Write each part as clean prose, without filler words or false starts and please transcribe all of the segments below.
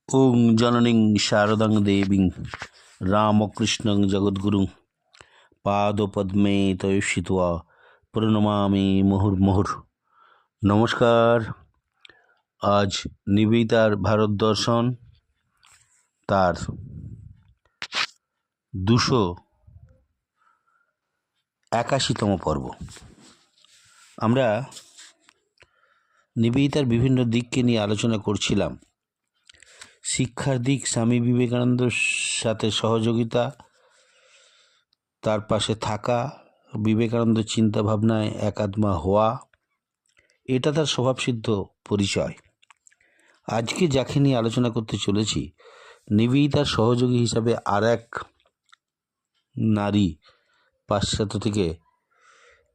ওং জননীং শারদাং দেবীং রামকৃষ্ণং জগদ্গুরুং পাদপদ্মে তয়স্যিত্বা প্রণমামি মুহুর্মুহুর। নমস্কার। আজ নিবেদিতার ভারত দর্শন তার 281তম পর্ব। আমরা নিবেদিতার বিভিন্ন দিককে নিয়ে আলোচনা করছিলাম। শিক্ষার দিক, স্বামী বিবেকানন্দের সাথে সহযোগিতা, তার পাশে থাকা, বিবেকানন্দ চিন্তাভাবনায় একাত্মা হওয়া, এটা তার স্বভাবসিদ্ধ পরিচয়। আজকে যাকে নিয়ে আলোচনা করতে চলেছি, নিবেদিতার সহযোগী হিসাবে আর এক নারী পাশ্চাত্য থেকে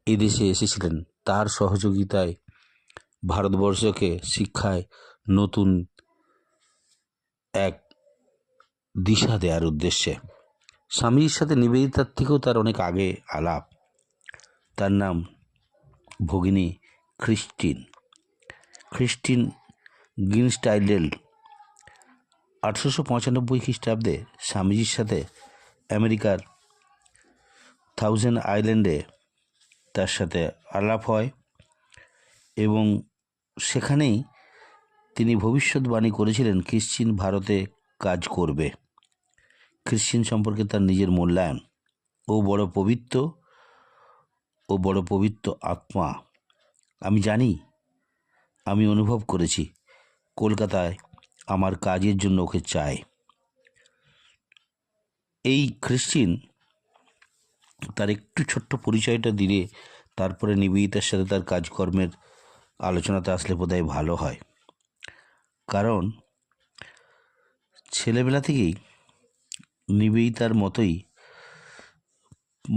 এদেশে এসেছিলেন। তার সহযোগিতায় ভারতবর্ষকে শিক্ষায় নতুন এক দিশা দেওয়ার উদ্দেশ্যে। স্বামীর সাথে নিবেদিতার থেকেও তার অনেক আগে আলাপ। তার নাম ভগিনী খ্রিস্টিন গ্রিনস্টাইডেল। 1895 খ্রিস্টাব্দে স্বামীজির সাথে আমেরিকার থাউজেন্ড আইল্যান্ডে তার সাথে আলাপ হয় এবং সেখানেই তিনি ভবিষ্যৎবাণী করেছিলেন খ্রিস্টিন ভারতে কাজ করবে। খ্রিস্টিন সম্পর্কে তার নিজের মূল্যায়ন, ও বড় পবিত্র আত্মা। আমি জানি, আমি অনুভব করেছি, কলকাতায় আমার কাজের জন্য ওকে চাই। এই খ্রিস্টিন তার একটু ছোট্ট পরিচয়টা দিলে তারপরে নিবেদিতার সাথে তার কাজকর্মের আলোচনাতে আসলে বোধহয় ভালো হয়। কারণ ছেলেবেলা থেকেই নিবেদিতার মতোই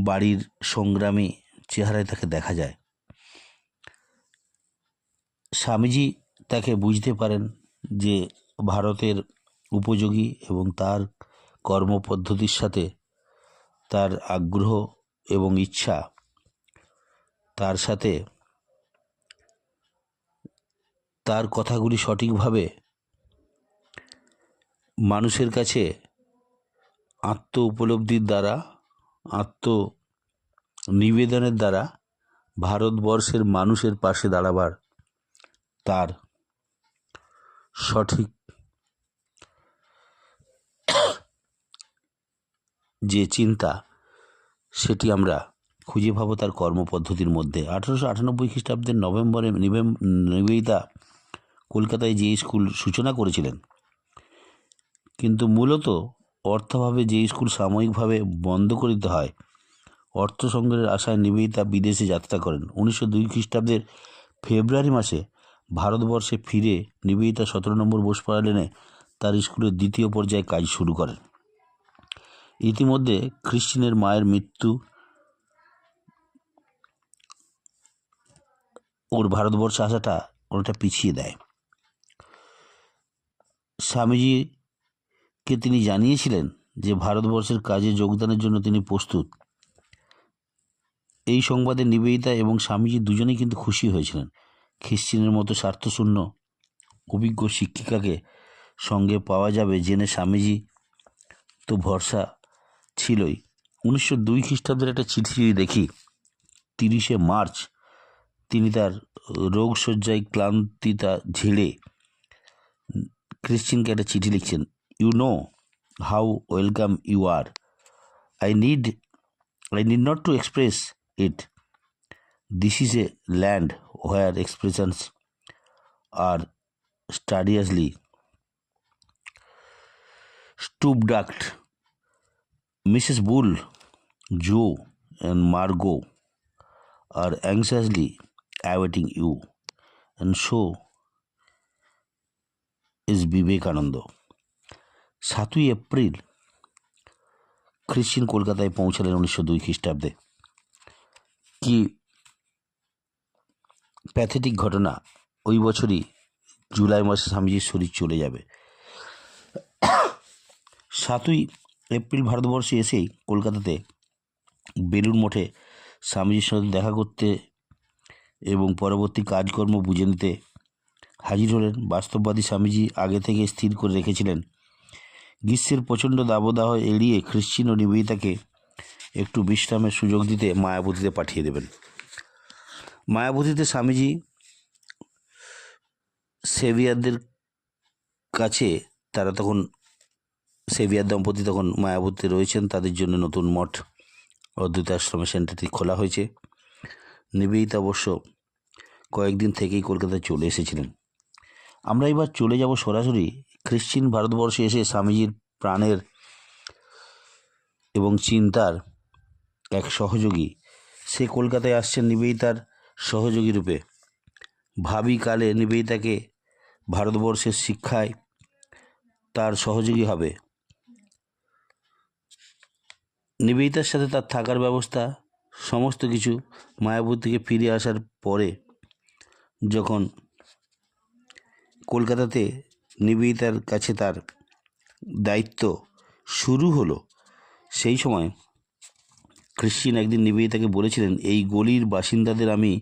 বাড়ির সংগ্রামী চেহারায় তাকে দেখা যায়। স্বামীজি তাকে বুঝতে পারেন যে ভারতের উপযোগী এবং তার কর্মপদ্ধতির সাথে তার আগ্রহ এবং ইচ্ছা, তার সাথে তার কথাগুলি সঠিকভাবে মানুষের কাছে আত্ম উপলব্ধির দ্বারা, আত্মনিবেদনের দ্বারা ভারতবর্ষের মানুষের পাশে দাঁড়াবার তার সঠিক যে চিন্তা, সেটি আমরা খুঁজে পাবো তার কর্মপদ্ধতির মধ্যে। 1898 খ্রিস্টাব্দের নভেম্বরে নিবেদিতা কলকাতায় যে স্কুল সূচনা করেছিলেন, কিন্তু মূলত অর্থাভাবে যে স্কুল সাময়িকভাবে বন্ধ করে দিতে হয়, অর্থ সংগ্রহের আশায় নিবেদিতা বিদেশে যাত্রা করেন। 1902 খ্রিস্টাব্দের ফেব্রুয়ারি মাসে ভারতবর্ষে ফিরে নিবেদিতা 17 নম্বর বোসপাড়া লেনে তার স্কুলের দ্বিতীয় পর্যায়ে কাজ শুরু করেন। ইতিমধ্যে খ্রিস্টিনের মায়ের মৃত্যু ওর ভারতবর্ষে আসাটা অনেকটা পিছিয়ে দেয়। স্বামীজিকে তিনি জানিয়েছিলেন যে ভারতবর্ষের কাজে যোগদানের জন্য তিনি প্রস্তুত। এই সংবাদে নিবেদিতা এবং স্বামীজি দুজনেই কিন্তু খুশি হয়েছিলেন। খ্রিস্টিনের মতো স্বার্থশূন্য অভিজ্ঞ শিক্ষিকাকে সঙ্গে পাওয়া যাবে জেনে স্বামীজি তো ভরসা ছিলই। 1902 খ্রিস্টাব্দের একটা চিঠি দেখি, 30শে মার্চ তিনি তার রোগশয্যায় ক্লান্তিতা ঝেড়ে খ্রিস্টিনকে একটা চিঠি লিখছেন। You know how welcome you are. I need not to express it. This is a land where expressions are studiously stooped. Mrs. Bull, Joe, and Margot are anxiously awaiting you, and so is Vivekananda. 7ই April Christine কলকাতায় পৌঁছালেন 1902 খ্রিস্টাব্দে। কি pathetic ঘটনা! ওই বছরই জুলাই মাসে স্বামীজির শরীর চলে যাবে। 7ই এপ্রিল ভারতবর্ষে এসেই কলকাতাতে বেলুড় মঠে স্বামীজির সাথে দেখা করতে এবং পরবর্তী কাজকর্ম বুঝে নিতে হাজির হলেন। বাস্তববাদী স্বামীজি আগে থেকে স্থির করে রেখেছিলেন গ্রীষ্মের প্রচণ্ড দাবদাহ এড়িয়ে খ্রিশ্চিন ও নিবেদিতাকে একটু বিশ্রামের সুযোগ দিতে মায়াবতীতে পাঠিয়ে দেবেন। মায়াবতীতে স্বামীজি সেভিয়ারদের কাছে, তারা তখন সেভিয়ার দম্পতি তখন মায়াবতীতে রয়েছেন, তাদের জন্য নতুন মঠ অদ্বৈত আশ্রমের সেন্টারটি খোলা হয়েছে। নিবেদিতা অবশ্য কয়েকদিন থেকেই কলকাতায় চলে এসেছিলেন। আমরা এবার চলে যাব সরাসরি খ্রিশ্চিন ভারতবর্ষে এসে স্বামীজির প্রাণের এবং চিন্তার এক সহযোগী, সে কলকাতায় আসছেন নিবেদিতার সহযোগী রূপে। ভাবী কালে নিবেদিতাকে ভারতবর্ষের শিক্ষায় তার সহযোগী হবে। নিবেদিতার সাথে তার থাকার ব্যবস্থা সমস্ত কিছু মায়াবতী থেকে ফিরে আসার পরে, যখন কলকাতাতে নিবেদিতার কাছে তার দায়িত্ব শুরু হলো, সেই সময় খ্রিশ্চিন একদিন নিবেদিতাকে বলেছিলেন, এই গলির বাসিন্দাদের আমি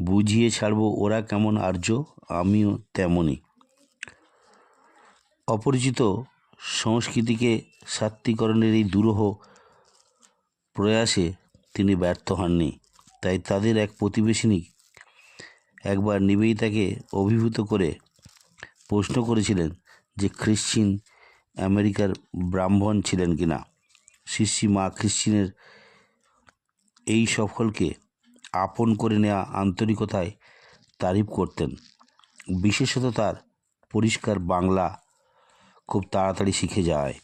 বুঝিয়ে ছাড়ব, ওরা কেমন আর্য আমিও তেমনই। অপরিচিত সংস্কৃতিকে সাত্ত্বিকরণের এই দুরূহ প্রয়াসে তিনি ব্যর্থ হননি। তাই তাদের এক প্রতিবেশিনী একবার নিবেদিতাকে অভিভূত করে প্রশ্ন করেছিলেন যে খ্রিশ্চিন আমেরিকার ব্রাহ্মণ ছিলেন কিনা। শিষ্যী মা খ্রিশ্চিনের এই সফলকে আপন করে নেওয়া আন্তরিকতায় তারিফ করতেন। বিশেষত তার পরিষ্কার বাংলা খুব তাড়াতাড়ি শিখে যায়।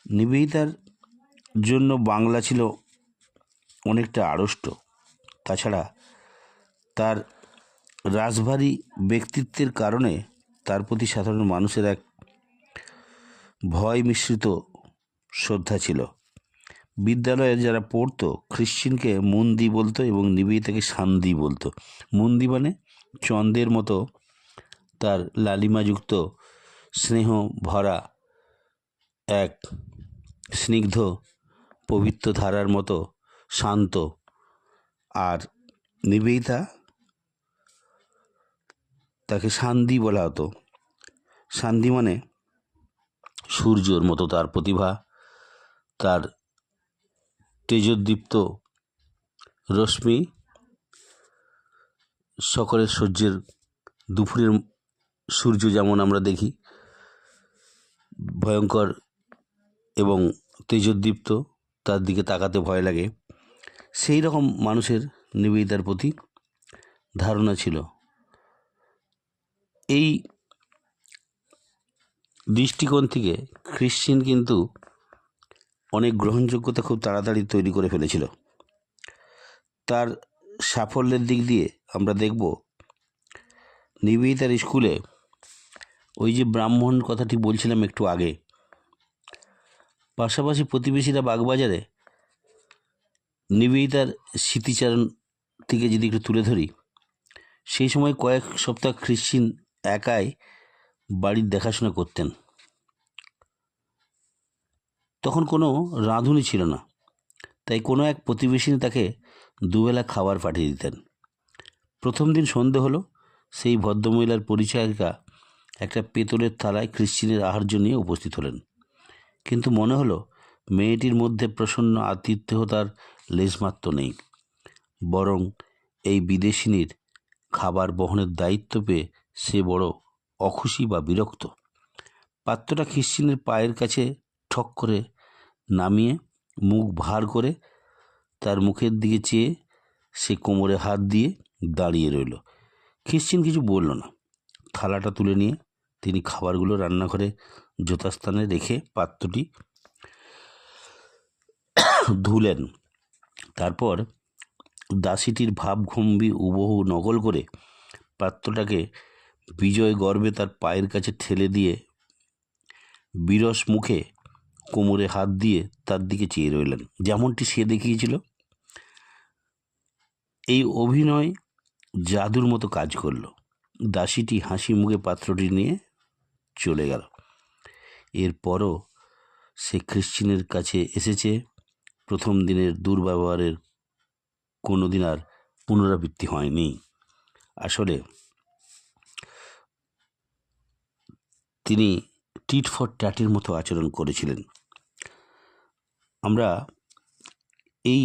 নিবেদিতার জন্য বাংলা ছিল অনেকটা আড়ষ্ট। তাছাড়া তার রাশভারী ব্যক্তিত্বের কারণে তার প্রতি সাধারণ মানুষের এক ভয় মিশ্রিত শ্রদ্ধা ছিল। বিদ্যালয়ে যারা পড়তো খ্রিশ্চিনকে মুন্দি বলতো এবং নিবেদিতাকে সান্দি বলতো। মুন্দি মানে চন্দ্রের মতো তার লালিমাযুক্ত স্নেহ ভরা এক স্নিগ্ধ পবিত্র ধারার মতো শান্ত, আর নিবেদিতা তাকে সান্দি বলা হতো। সান্দি মানে সূর্যর মতো তার প্রতিভা, তার তেজোদ্দীপ্ত রশ্মি, সকলের সূর্যের দুপুরের সূর্য যেমন আমরা দেখি ভয়ঙ্কর এবং তেজোদ্দীপ্ত, তার দিকে তাকাতে ভয় লাগে, সেই রকম মানুষের নিবেদিতার প্রতি ধারণা ছিল। এই দৃষ্টিকোণ থেকে খ্রিশ্চিন কিন্তু অনেক গ্রহণযোগ্যতা খুব তাড়াতাড়ি তৈরি করে ফেলেছিল। তার সাফল্যের দিক দিয়ে আমরা দেখব নিবেদিতার স্কুলে ওই যে ব্রাহ্মণ কথাটি বলছিলাম একটু আগে, পাশাপাশি প্রতিবেশীরা বাগবাজারে নিবেদিতার স্মৃতিচারণ থেকে যদি একটু তুলে ধরি, সেই সময় কয়েক সপ্তাহ খ্রিশ্চিন একাই বাড়ির দেখাশোনা করতেন। তখন কোনো রাঁধুনি ছিল না, তাই কোনো এক প্রতিবেশিনী তাকে দুবেলা খাবার পাঠিয়ে দিতেন। প্রথম দিন সন্ধে হলো, সেই ভদ্রমহিলার পরিচারিকা একটা পেতলের থালায় খ্রিশ্চিনের আহার্য নিয়ে উপস্থিত হলেন। কিন্তু মনে হলো মেয়েটির মধ্যে প্রসন্ন আতিথ্যতার লেশমাত্র নেই, বরং এই বিদেশিনীর খাবার বহনের দায়িত্ব পেয়ে সে বড় অখুশি বা বিরক্ত। পাত্রটা খ্রিশ্চিনের পায়ের কাছে ঠক করে নামিয়ে মুখ ভার করে তার মুখের দিকে চেয়ে সে কোমরে হাত দিয়ে দাঁড়িয়ে রইল। খ্রিশ্চিন কিছু বলল না। থালাটা তুলে নিয়ে তিনি খাবারগুলো রান্নাঘরে যথাস্থানে রেখে পাত্রটি ধুলেন। তারপর দাসীটির ভাবভঙ্গি হুবহু নকল করে পাত্রটাকে বিজয় গর্বে তার পায়ের কাছে ঠেলে দিয়ে বিরস মুখে কোমরে হাত দিয়ে তার দিকে চেয়ে রইলেন, যেমনটি সে দেখিয়েছিল। এই অভিনয় জাদুর মতো কাজ করল। দাসীটি হাসি মুখে পাত্রটি নিয়ে চলে গেল। এরপরও সে খ্রিশ্চিনের কাছে এসেছে। প্রথম দিনের দুর্ব্যবহারের কোনো দিন আর পুনরাবৃত্তি হয়নি। আসলে তিনি টিট ফর ট্যাটের মতো আচরণ করেছিলেন। আমরা এই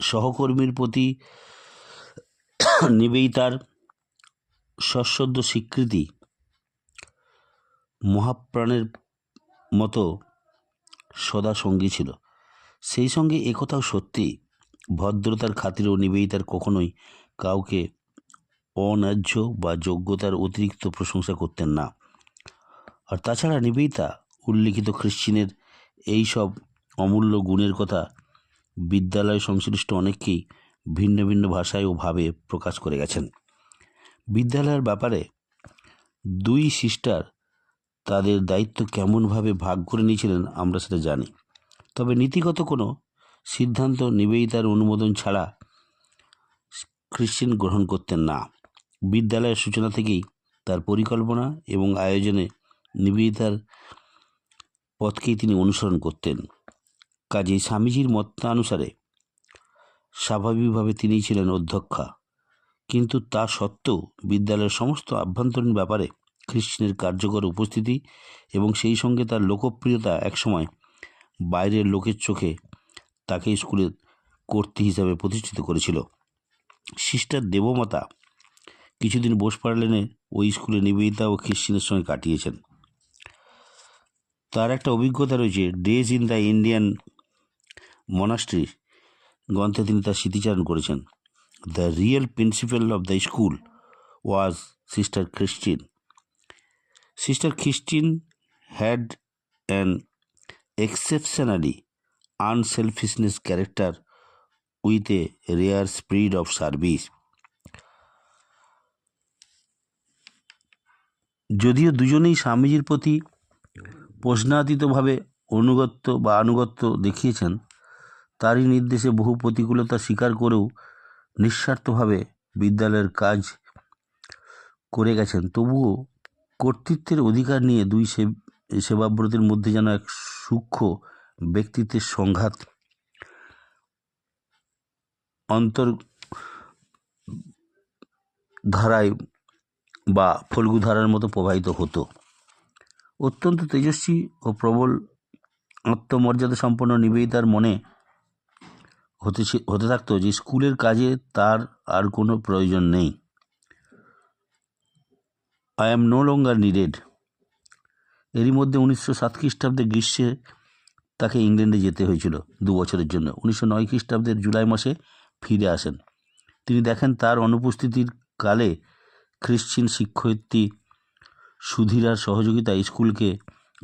সহকর্মীর প্রতি নিবেদিতার সশ্রদ্ধ স্বীকৃতি মহাপ্রাণের মতো সদা সঙ্গী ছিল। সেই সঙ্গে একথাও সত্যি, ভদ্রতার খাতিরেও নিবেদিতার কখনোই কাউকে অন্যায্য বা যোগ্যতার অতিরিক্ত প্রশংসা করতেন না। আর তাছাড়া নিবেদিতা উল্লিখিত খ্রিশ্চিনের এই সব অমূল্য গুণের কথা বিদ্যালয় সংশ্লিষ্ট অনেককেই ভিন্ন ভিন্ন ভাষায় ও ভাবে প্রকাশ করে গেছেন। বিদ্যালয়ের ব্যাপারে দুই সিস্টার তাদের দায়িত্ব কেমনভাবে ভাগ করে নিয়েছিলেন আমরা সেটা জানি। তবে নীতিগত কোনো সিদ্ধান্ত নিবেদিতার অনুমোদন ছাড়া খ্রিশ্চিন গ্রহণ করতেন না। বিদ্যালয়ের সূচনা থেকেই তার পরিকল্পনা এবং আয়োজনে নিবেদিতার পথকেই তিনি অনুসরণ করতেন। কাজেই স্বামীজির মতানুসারে স্বাভাবিকভাবে তিনিই ছিলেন অধ্যক্ষা, কিন্তু তা সত্ত্বেও বিদ্যালয়ের সমস্ত আভ্যন্তরীণ ব্যাপারে খ্রিশ্চিনের কার্যকর উপস্থিতি এবং সেই সঙ্গে তার লোকপ্রিয়তা একসময় বাইরের লোকের চোখে তাকে স্কুলের কর্ত্রী হিসাবে প্রতিষ্ঠিত করেছিল। সিস্টার দেবমাতা কিছুদিন বোসপার্লেনে ওই স্কুলে নিবেদিতা ও খ্রিশ্চিনের সঙ্গে কাটিয়েছেন। তার একটা অভিজ্ঞতা রয়েছে, days in the Indian monastery গ্রন্থে তিনি তার স্মৃতিচারণ করেছেন। The real principal of the school was Sister Christine. Sister Christine had an exceptionally unselfishness character with a rare spirit of service. যদিও দুজনেই স্বামীজির প্রতি প্রশ্নাতীতভাবে আনুগত্য দেখিয়েছেন, তারই নির্দেশে বহু প্রতিকূলতা স্বীকার করেও নিঃস্বার্থভাবে বিদ্যালয়ের কাজ করে গেছেন, তবুও কর্তৃত্বের অধিকার নিয়ে দুই সেবাব্রতের মধ্যে যেন এক সূক্ষ্ম ব্যক্তিত্বের সংঘাত অন্তর্ধারায় বা ফল্গুধারার মতো প্রবাহিত হতো। অত্যন্ত তেজস্বী ও প্রবল আত্মমর্যাদা সম্পন্ন নিবেদিতার মনে হতে থাকতো যে স্কুলের কাজে তার আর কোনো প্রয়োজন নেই। I am no longer needed. এরই মধ্যে 1907 খ্রিস্টাব্দে গ্রীষ্মে তাকে ইংল্যান্ডে যেতে হয়েছিল 2 বছরের জন্য। 1909 খ্রিস্টাব্দের জুলাই মাসে ফিরে আসেন। তিনি দেখেন তার অনুপস্থিতির কালে খ্রিশ্চিন শিক্ষয়িত্রী সুধীরার সহযোগিতায় স্কুলকে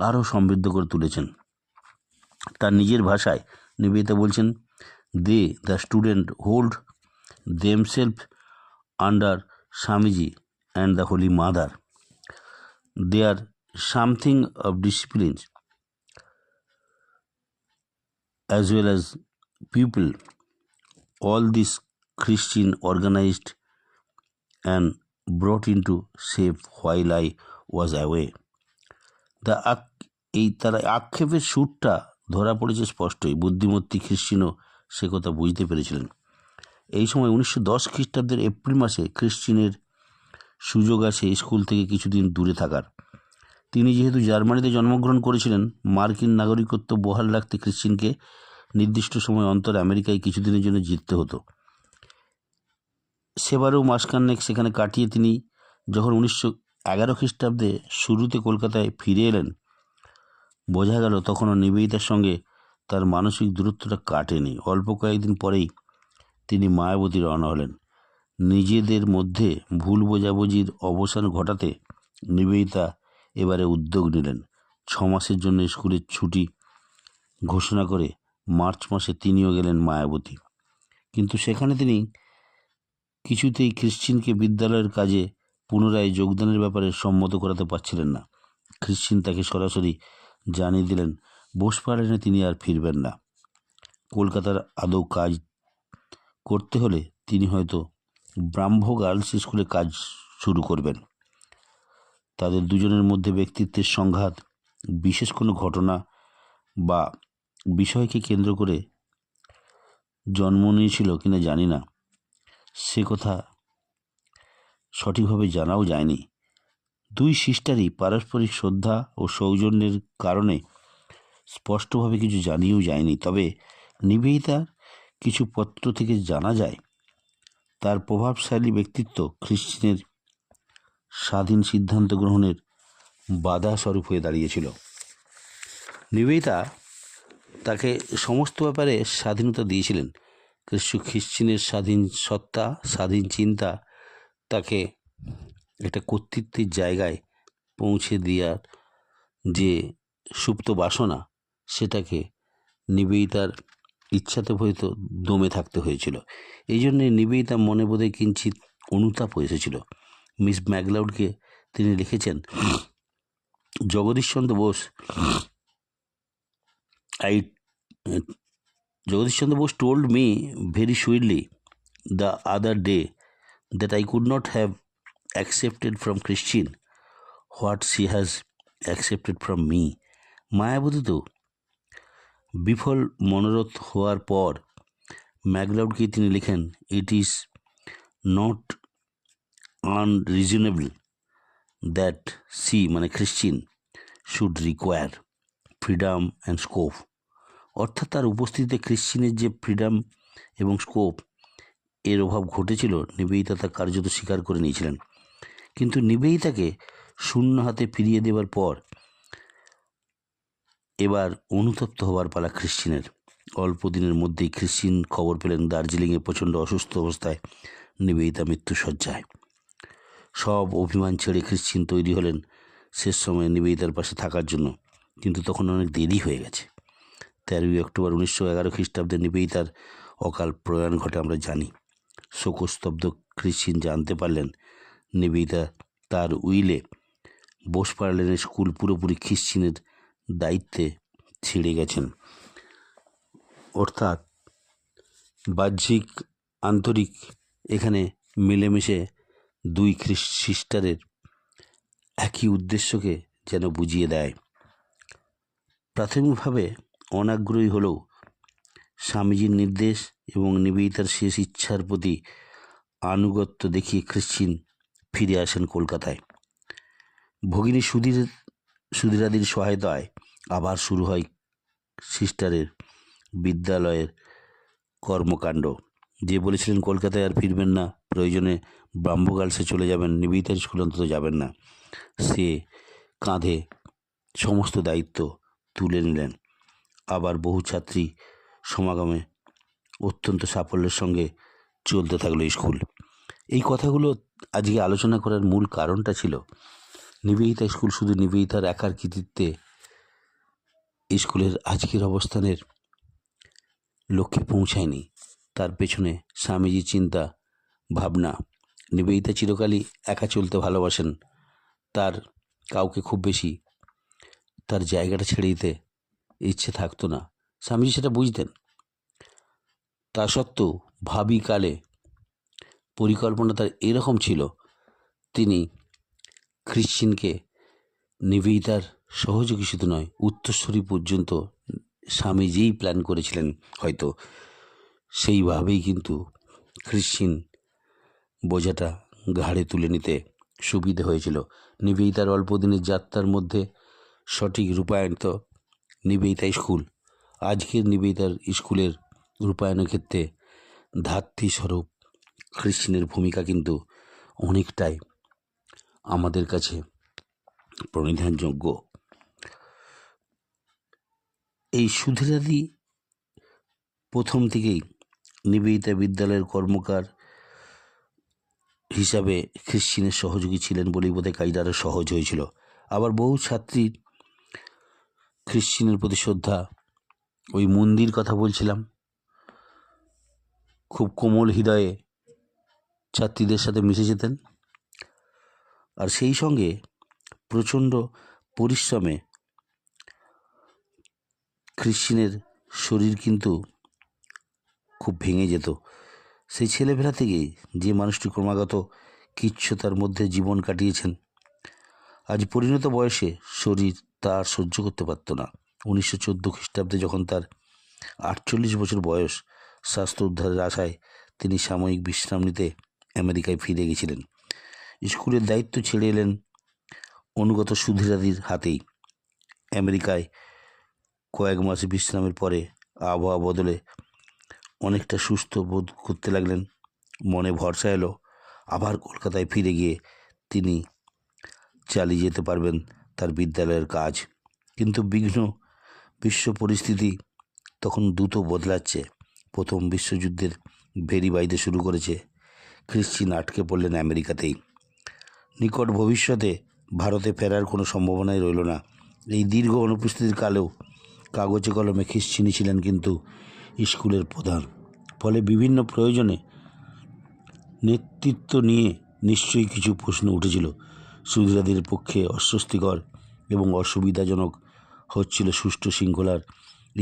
আরও সমৃদ্ধ করে তুলেছেন। তার নিজের ভাষায় নিবেদিতা বলছেন, the student hold themselves under Swamiji and the holy mother. They are something of discipline as well as people. All this Christian organized and brought into shape while I was away. তার আক্ষেপের সুরটা ধরা পড়েছে স্পষ্টই। বুদ্ধিমতী খ্রিস্টিনও সে কথা বুঝতে পেরেছিলেন। এই সময় 1910 খ্রিস্টাব্দের এপ্রিল মাসে খ্রিস্টিনের সুযোগ আসে স্কুল থেকে কিছুদিন দূরে থাকার। তিনি যেহেতু জার্মানিতে জন্মগ্রহণ করেছিলেন, মার্কিন নাগরিকত্ব বহাল রাখতে খ্রিস্টিনকে নির্দিষ্ট সময় অন্তর আমেরিকায় কিছুদিনের জন্য যেতে হতো। সেবারেও মাসখানেক সেখানে কাটিয়ে তিনি যখন 1911 খ্রিস্টাব্দে শুরুতে কলকাতায় ফিরে এলেন, বোঝা গেল তখনও নিবেদিতার সঙ্গে তার মানসিক দূরত্বটা কাটেনি। অল্প কয়েকদিন পরেই তিনি মায়াবতী রওনা হলেন। নিজেদের মধ্যে ভুল বোঝাবুঝির অবসান ঘটাতে নিবেদিতা এবারে উদ্যোগ নিলেন। 6 মাসের জন্য স্কুলের ছুটি ঘোষণা করে মার্চ মাসে তিনিও গেলেন মায়াবতী। কিন্তু সেখানে তিনি কিছুতেই খ্রিশ্চিনকে বিদ্যালয়ের কাজে পুনরায় যোগদানের ব্যাপারে সম্মত করাতে পারছিলেন না। খ্রিশ্চিন তাকে সরাসরি জানিয়ে দিলেন বোসপার্লেনে তিনি আর ফিরবেন না। কলকাতার আদৌ কাজ করতে হলে তিনি হয়তো ব্রাহ্ম গার্লস স্কুলে কাজ শুরু করবেন। তাদের দুজনের মধ্যে ব্যক্তিত্বের সংঘাত বিশেষ কোনো ঘটনা বা বিষয়কে কেন্দ্র করে জন্ম নিয়েছিল কিনা জানি না, সে কথা সঠিকভাবে জানাও যায়নি। দুই সিস্টারই পারস্পরিক শ্রদ্ধা ও সৌজন্যের কারণে স্পষ্টভাবে কিছু জানিয়েও যায়নি। তবে নিবেদিতার কিছু পত্র থেকে জানা যায় তার প্রভাবশালী ব্যক্তিত্ব খ্রিস্টিনের স্বাধীন সিদ্ধান্ত গ্রহণের বাধা স্বরূপ হয়ে দাঁড়িয়েছিল। নিবেদিতা তাকে সমস্ত ব্যাপারে স্বাধীনতা দিয়েছিলেন। খ্রিস্টিনের স্বাধীন সত্তা, স্বাধীন চিন্তা তাকে একটা কর্তৃত্বের জায়গায় পৌঁছে দেওয়ার যে সুপ্ত বাসনা, সেটাকে নিবেদিতার ইচ্ছাতে হয়তো দমে থাকতে হয়েছিল। এই জন্যে নিবেদিতা মনে বোধহয় কিঞ্চিত অনুতাপ এসেছিল। মিস ম্যাকলাউডকে তিনি লিখেছেন, Jagadish Chandra Bose told me very sweetly the other day that I could not have accepted from Christine what she has accepted from me. মায়াবতীত বিফল মনোরথ হওয়ার পর ম্যাকলাউডকে তিনি লেখেন, it is not unreasonable that she মানে Christine should require freedom and scope. অর্থাৎ তার উপস্থিতিতে খ্রিস্টিনের যে ফ্রিডম এবং স্কোপ এর অভাব ঘটেছিল, নিবেদিতা তা কার্যত স্বীকার করে নিয়েছিলেন। কিন্তু নিবেদিতাকে শূন্য হাতে ফিরিয়ে দেওয়ার পর এবার অনুতপ্ত হওয়ার পালা খ্রিস্টিনের। অল্প দিনের মধ্যেই খ্রিস্টিন খবর পেলেন দার্জিলিংয়ে প্রচণ্ড অসুস্থ অবস্থায় নিবেদিতা মৃত্যুশয্যায়। সব অভিমান ছেড়ে খ্রিস্টিন তৈরি হলেন শেষ সময়ে নিবেদিতার পাশে থাকার জন্য, কিন্তু তখন অনেক দেরি হয়ে গেছে। 13 অক্টোবর 1911 খ্রিস্টাব্দে নিবেদিতার অকাল প্রয়াণ ঘটে আমরা জানি। শোকস্তব্ধ খ্রিস্টিন জানতে পারলেন নিবেদিতা তার উইলে বোসপার্লেনের স্কুল পুরোপুরি খ্রিস্টিনের দায়িত্বে ছেড়ে গেছেন। অর্থাৎ বাহ্যিক আন্তরিক এখানে মিলেমিশে দুই সিস্টারের একই উদ্দেশ্যকে যেন বুঝিয়ে দেয়। প্রাথমিকভাবে অনাগ্রহী হলেও স্বামীজির নির্দেশ এবং নিবেদিতার শেষ ইচ্ছার প্রতি আনুগত্য দেখিয়ে খ্রিস্টিন ফিরে আসেন কলকাতায়। ভগিনী সুধীরাদির সহায়তায় আবার শুরু হয় সিস্টারের বিদ্যালয়ের কর্মকাণ্ড। যে বলেছিলেন কলকাতায় আর ফিরবেন না, প্রয়োজনে ব্রাহ্মগার্লসে চলে যাবেন, নিবেদিতার স্কুল অন্তত যাবেন না, সে কাঁধে সমস্ত দায়িত্ব তুলে নিলেন। আবার বহু ছাত্রী সমাগমে অত্যন্ত সাফল্যের সঙ্গে চলতে থাকলো স্কুল। এই কথাগুলো আজকে আলোচনা করার মূল কারণটা ছিল নিবেদিতা স্কুল শুধু নিবেদিতার একার কৃতিত্বে স্কুলের আজকের অবস্থানের লক্ষ্যে পৌঁছায়নি। তার পেছনে স্বামীজির চিন্তা ভাবনা। নিবেদিতা চিরকালই একা চলতে ভালোবাসেন, তার কাউকে খুব বেশি তার জায়গাটা ছেড়ে দিতে ইচ্ছে থাকতো না। স্বামীজি সেটা বুঝতেন। তা সত্ত্বেও ভাবিকালে পরিকল্পনা তার এরকম ছিল, তিনি খ্রিস্টিনকে নিবেদিতার সহযোগী শুধু নয়, উত্তরসূরি পর্যন্ত স্বামীজিই প্ল্যান করেছিলেন। হয়তো সেইভাবেই কিন্তু খ্রিস্টিন বোঝাটা ঘাড়ে তুলে নিতে সুবিধে হয়েছিল। নিবেদিতার অল্প দিনের যাত্রার মধ্যে সঠিক রূপায়িত নিবেদিতা স্কুল। আজকের নিবেদিতার স্কুলের রূপায়ণের ক্ষেত্রে ধাত্রী স্বরূপ খ্রিস্টিনের ভূমিকা কিন্তু অনেকটাই আমাদের কাছে প্রণিধানযোগ্য। এই সুধীরাদি প্রথম থেকেই নিবেদিতা বিদ্যালয়ের কর্মকার হিসাবে খ্রিস্টিনের সহযোগী ছিলেন বলেই বোধহয় কাজটা আরও সহজ হয়েছিল। আবার বহু ছাত্রীর খ্রিস্টিনের প্রতি শ্রদ্ধা, ওই মন্দির কথা বলছিলাম, খুব কোমল হৃদয়ে ছাত্রীদের সাথে মিশে যেতেন। আর সেই সঙ্গে প্রচণ্ড পরিশ্রমে খ্রিস্টিনের শরীর কিন্তু খুব ভেঙে যেত। সেই ছেলেবেলা থেকেই যে মানুষটি ক্রমাগত কিচ্ছুতার মধ্যে জীবন কাটিয়েছেন, আজ পরিণত বয়সে শরীর তার সহ্য করতে পারত না। 1914 খ্রিস্টাব্দে যখন তার 48 বছর বয়স, স্বাস্থ্য উদ্ধারের আশায় তিনি সাময়িক বিশ্রাম নিতে আমেরিকায় ফিরে গেছিলেন। স্কুলের দায়িত্ব ছেড়ে এলেন অনুগত সুধীরাদির হাতেই। আমেরিকায় কয়েক মাস বিশ্রামের পরে আবহাওয়া বদলে অনেকটা সুস্থ বোধ করতে লাগলেন। মনে ভরসা এলো আবার কলকাতায় ফিরে গিয়ে তিনি চালিয়ে যেতে পারবেন তার বিদ্যালয়ের কাজ। কিন্তু বিশ্ব পরিস্থিতি তখন দ্রুত বদলাচ্ছে। প্রথম বিশ্বযুদ্ধের ভেরি বাইতে শুরু করেছে। ক্রিশ্চিন আটকে পড়লেন আমেরিকাতেই। নিকট ভবিষ্যতে ভারতে ফেরার কোনো সম্ভাবনাই রইল না। এই দীর্ঘ অনুপস্থিতির কালেও কাগজে কলমে খ্রিশ্চিনই ছিলেন কিন্তু স্কুলের প্রধান। ফলে বিভিন্ন প্রয়োজনে নেতৃত্ব নিয়ে নিশ্চয়ই কিছু প্রশ্ন উঠেছিল। সুধীরাদের পক্ষে অস্বস্তিকর এবং অসুবিধাজনক হচ্ছিল সুষ্ঠু শৃঙ্খলার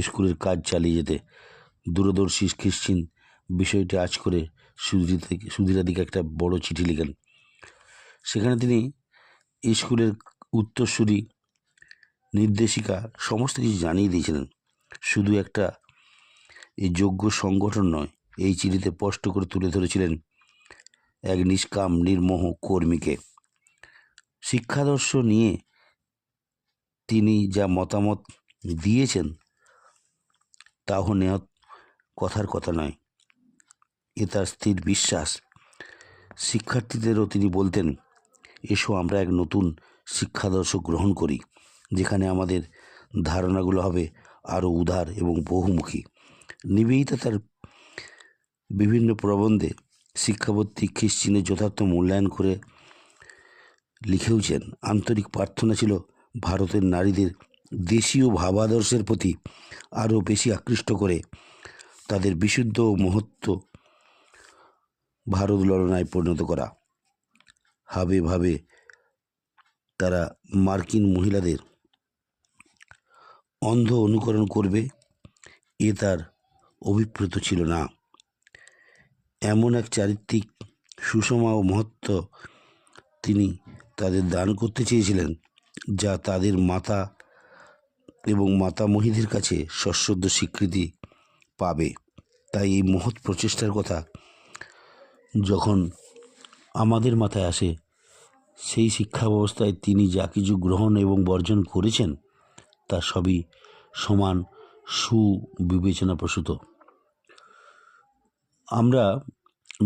স্কুলের কাজ চালিয়ে যেতে। দূরদর্শী খ্রিশ্চিন বিষয়টি আজ করে সুধীরাদিকে একটা বড় চিঠি লিখেন। সেখানে তিনি স্কুলের উত্তরসূরি, নির্দেশিকা সমস্ত কিছু জানিয়ে দিয়েছিলেন। শুধু একটা এই যোগ্য সংগঠন নয়, এই চিঠিতে স্পষ্ট করে তুলে ধরেছিলেন এক নিষ্কাম নির্মোহ কর্মীকে। শিক্ষাদর্শ নিয়ে তিনি যা মতামত দিয়েছেন তাও নেওয়া কথার কথা নয়, এ তার স্থির বিশ্বাস। শিক্ষার্থীদেরও তিনি বলতেন, এসো আমরা এক নতুন শিক্ষাদর্শ গ্রহণ করি, যেখানে আমাদের ধারণাগুলো হবে আরও উদার এবং বহুমুখী। নিবেদিতা তার বিভিন্ন প্রবন্ধে শিক্ষাবর্তী খ্রিশ্চিনের যথার্থ মূল্যায়ন করে লিখেওছেন। আন্তরিক প্রার্থনা ছিল ভারতের নারীদের দেশীয় ভাবাদর্শের প্রতি আরও বেশি আকৃষ্ট করে তাদের বিশুদ্ধ ও মহত্ব ভারত ললনায় পরিণত করা। ভাবে তারা মার্কিন মহিলাদের অন্ধ অনুকরণ করবে, এ তার অভিপ্রেত ছিল না। এমন এক চারিত্রিক সুষমা ও মহত্ব তিনি তাদের দান করতে চেয়েছিলেন, যা তাদের মাতা এবং মাতামহীদের কাছে সশ্রদ্ধ স্বীকৃতি পাবে। তাই এই মহৎ প্রচেষ্টার কথা যখন আমাদের মাথায় আসে, সেই শিক্ষা ব্যবস্থায় তিনি যা কিছু গ্রহণ এবং বর্জন করেছেন তা সবই সমান সুবিবেচনাপ্রসূত। আমরা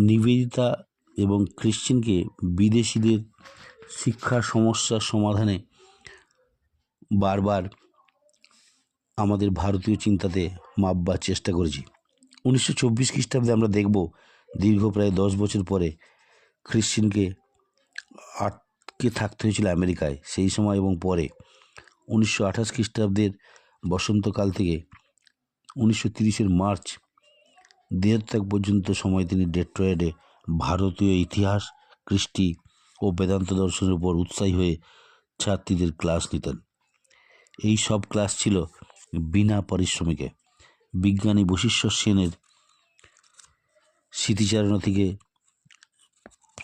নিবেদিতা এবং খ্রিশ্চিনকে বিদেশিদের শিক্ষা সমস্যার সমাধানে বারবার আমাদের ভারতীয় চিন্তাতে মাপবার চেষ্টা করেছি। 1924 খ্রিস্টাব্দে আমরা দেখব দীর্ঘ প্রায় 10 বছর পরে খ্রিশ্চিনকে আটকে থাকতে হয়েছিল আমেরিকায়। সেই সময় এবং পরে 1928 খ্রিস্টাব্দের বসন্তকাল থেকে 1930 মার্চ 73 পর্যন্ত সময় তিনি ডেট্রয়েটে ভারতীয় ইতিহাস, কৃষ্টি ও বেদান্ত দর্শনের উপর উৎসাহী হয়ে ছাত্রীদের ক্লাস নিতেন। এই সব ক্লাস ছিল বিনা পারিশ্রমিকে। বিজ্ঞানী বশিষ্ঠর সেনের স্মৃতিচারণা থেকে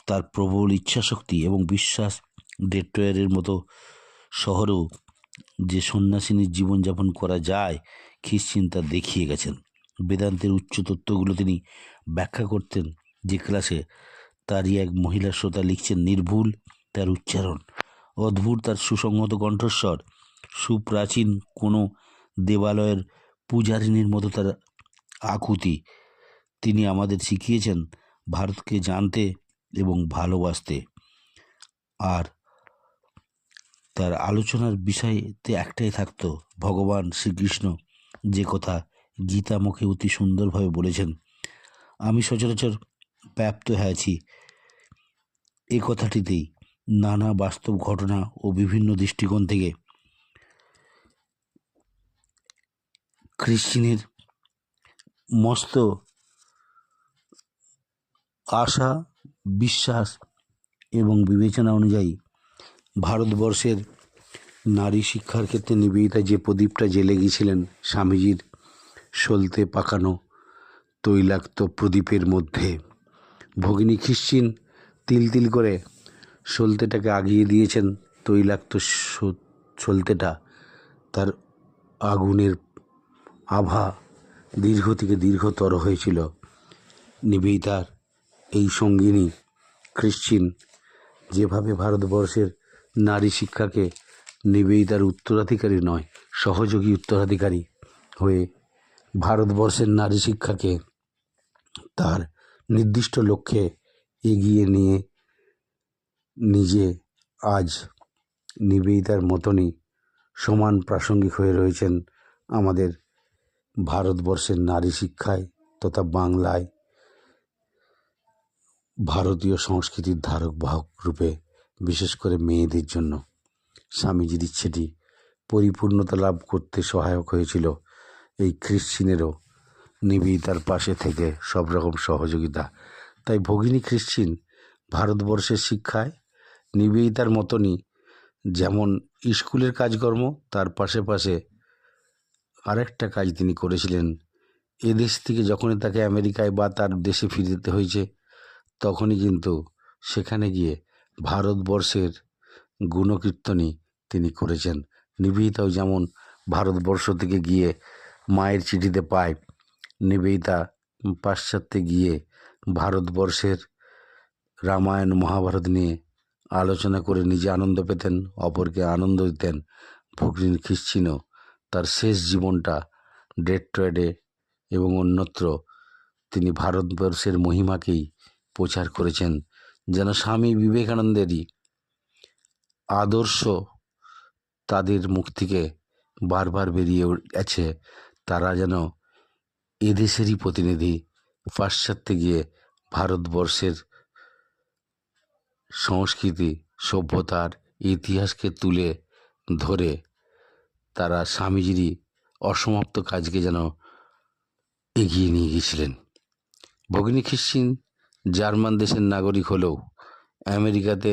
তার প্রবল ইচ্ছাশক্তি এবং বিশ্বাস ডেট্রয়েটের মতো শহরেও যে সন্ন্যাসিনীর জীবনযাপন করা যায়, খ্রিশ্চিন তা দেখিয়ে গেছেন। বেদান্তের উচ্চ তত্ত্বগুলো তিনি ব্যাখ্যা করতেন যে ক্লাসে, তারই এক মহিলা শ্রোতা লিখছেন, নির্ভুল তার উচ্চারণ, অদ্ভুত তার সুসংহত কণ্ঠস্বর, সুপ্রাচীন কোনো দেবালয়ের পূজারিনীর মতো তার আকুতি। তিনি আমাদের শিখিয়েছেন ভারতকে জানতে এবং ভালোবাসতে। আর তার আলোচনার বিষয়তে একটাই থাকতো, ভগবান শ্রীকৃষ্ণ যে কথা গীতা মুখে অতি সুন্দরভাবে বলেছেন, আমি সচরাচর ব্যাপ্ত হয়েছি এ কথাটিতেই। নানা বাস্তব ঘটনা ও বিভিন্ন দৃষ্টিকোণ থেকে খ্রিশ্চিনের মস্ত আশা, বিশ্বাস এবং বিবেচনা অনুযায়ী ভারতবর্ষের নারী শিক্ষার ক্ষেত্রে নিবেদিতা যে প্রদীপটা জ্বেলে গিয়েছিলেন স্বামীজির সলতে পাকানো তৈলাক্ত প্রদীপের মধ্যে, ভগিনী খ্রিশ্চিন তিল তিল করে সলতেটাকে আগিয়ে দিয়েছেন। তৈলাক্ত সলতেটা তার আগুনের আভা দীর্ঘ থেকে দীর্ঘতর হয়েছিল। নিবেদিতার এই সঙ্গিনী খ্রিশ্চিন যেভাবে ভারতবর্ষের নারী শিক্ষাকে নিবেদিতার উত্তরাধিকারী নয়, সহযোগী উত্তরাধিকারী হয়ে ভারতবর্ষের নারী শিক্ষাকে তার নির্দিষ্ট লক্ষ্যে এগিয়ে নিয়ে নিজে আজ নিবেদিতার মতনই সমান প্রাসঙ্গিক হয়ে রয়েছেন আমাদের ভারতবর্ষের নারী শিক্ষায় তথা বাংলায় ভারতীয় সংস্কৃতির ধারক বাহক রূপে, বিশেষ করে মেয়েদের জন্য। স্বামীজির ইচ্ছেটি পরিপূর্ণতা লাভ করতে সহায়ক হয়েছিল এই খ্রিশ্চিনেরও নিবেদিতার পাশে থেকে সব রকম সহযোগিতা। তাই ভগিনী খ্রিশ্চিন ভারতবর্ষের শিক্ষায় নিবেদিতার মতনই যেমন স্কুলের কাজকর্ম, তার পাশে পাশে আরেকটা কাজ তিনি করেছিলেন। এদেশ থেকে যখনই তাকে আমেরিকায় বা তার দেশে ফিরে যেতে হয়েছে, তখনই কিন্তু সেখানে গিয়ে ভারতবর্ষের গুণকীর্তনই তিনি করেছেন। নিবেদিতাও যেমন ভারতবর্ষ থেকে গিয়ে মায়ের চিঠিতে পায়, নিবেদিতা পাশ্চাত্যে গিয়ে ভারতবর্ষের রামায়ণ মহাভারত নিয়ে আলোচনা করে নিজে আনন্দ পেতেন, অপরকে আনন্দ দিতেন। ভগিনী খ্রিশ্চিনও তার শেষ জীবনটা ডেট্রয়েডে এবং অন্যত্র তিনি ভারতবর্ষের মহিমাকেই প্রচার করেছেন, যেন স্বামী বিবেকানন্দেরই আদর্শ তাদের মুখ থেকে বারবার বেরিয়ে গেছে। তারা যেন এদেশেরই প্রতিনিধি, পাশ্চাত্যে গিয়ে ভারতবর্ষের সংস্কৃতি, সভ্যতার ইতিহাসকে তুলে ধরে তারা স্বামীজিরই অসমাপ্ত কাজকে যেন এগিয়ে নিয়ে গিয়েছিলেন। ভগিনী খ্রিশ্চিন জার্মান দেশের নাগরিক হলেও আমেরিকাতে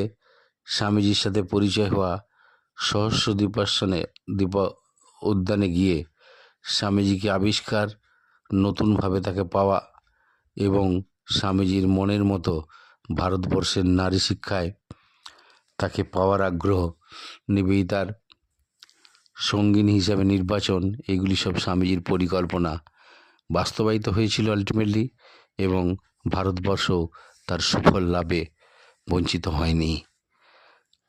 স্বামীজির সাথে পরিচয় হওয়া, সহস্র দ্বীপ উদ্যানে গিয়ে স্বামীজিকে আবিষ্কার, নতুনভাবে তাকে পাওয়া এবং স্বামীজির মনের মতো ভারতবর্ষের নারী শিক্ষায় তাকে পাওয়ার আগ্রহ, নিবেদিতার সঙ্গিনী হিসাবে নির্বাচন, এগুলি সব স্বামীজির পরিকল্পনা বাস্তবায়িত হয়েছিল আলটিমেটলি, এবং ভারতবর্ষ তার সুফল লাভে বঞ্চিত হয়নি।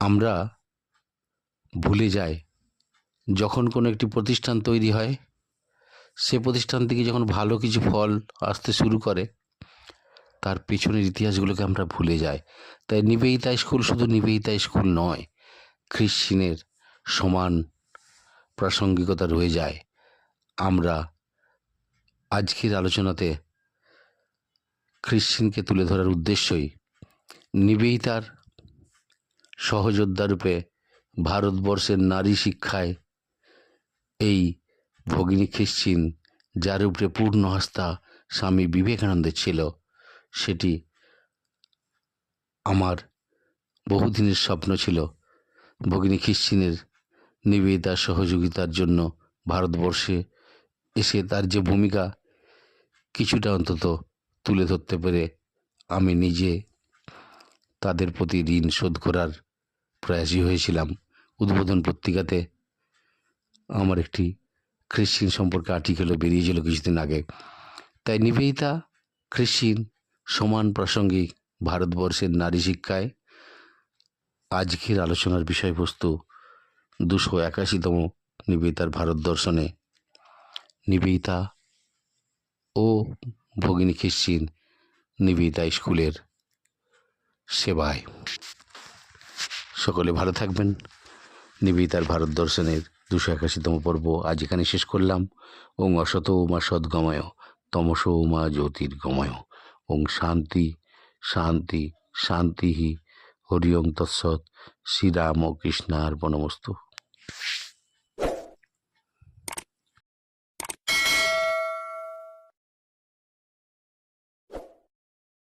আমরা ভুলে যাই, যখন কোনো একটি প্রতিষ্ঠান তৈরি হয়, সে প্রতিষ্ঠান থেকে যখন ভালো কিছু ফল আসতে শুরু করে, তার পেছনের ইতিহাসগুলোকে আমরা ভুলে যাই। তাই নিবেদিতা স্কুল শুধু নিবেদিতা স্কুল নয়, খ্রিশ্চিনের সমান প্রাসঙ্গিকতা রয়ে যায়। আমরা আজকের আলোচনাতে খ্রিশ্চিনকে তুলে ধরার উদ্দেশ্যই নিবেদিতার সহযোদ্ধা রূপে ভারতবর্ষের নারী শিক্ষায় এই ভগিনী খ্রিশ্চিন, যার উপরে পূর্ণ আস্থা স্বামী বিবেকানন্দের ছিল, সেটি আমার বহুদিনের স্বপ্ন ছিল। ভগিনী খ্রিশ্চিনের নিবেদিতার সহযোগিতার জন্য ভারতবর্ষে এসে তার যে ভূমিকা কিছুটা অন্তত তুলে ধরতে পেরে আমি নিজে তাদের প্রতি ঋণ শোধ করার প্রয়াসী হয়েছিলাম। উদ্বোধন পত্রিকাতে আমার একটি খ্রিশ্চিন সম্পর্কে আর্টিকেলও বেরিয়েছিল কিছুদিন আগে। তাই নিবেদিতা খ্রিশ্চিন সমান প্রাসঙ্গিক ভারতবর্ষের নারী শিক্ষায়। আজকের আলোচনার বিষয়বস্তু 281তম নিবেদিতার ভারত দর্শনে নিবেদিতা ও ভগিনী খ্রিশ্চিন নিবেদিতা স্কুলের সেবায়। সকলে ভালো থাকবেন। নিবেদিতার ভারত দর্শনের 281তম পর্ব আজ এখানে শেষ করলাম। ওং অসত মা সদ্গময় তমসো মা জ্যোতির্গময়। ওং শান্তি শান্তি শান্তি। হরি ওং তৎসৎ। শ্রীরাম কৃষ্ণার্পণমস্তু।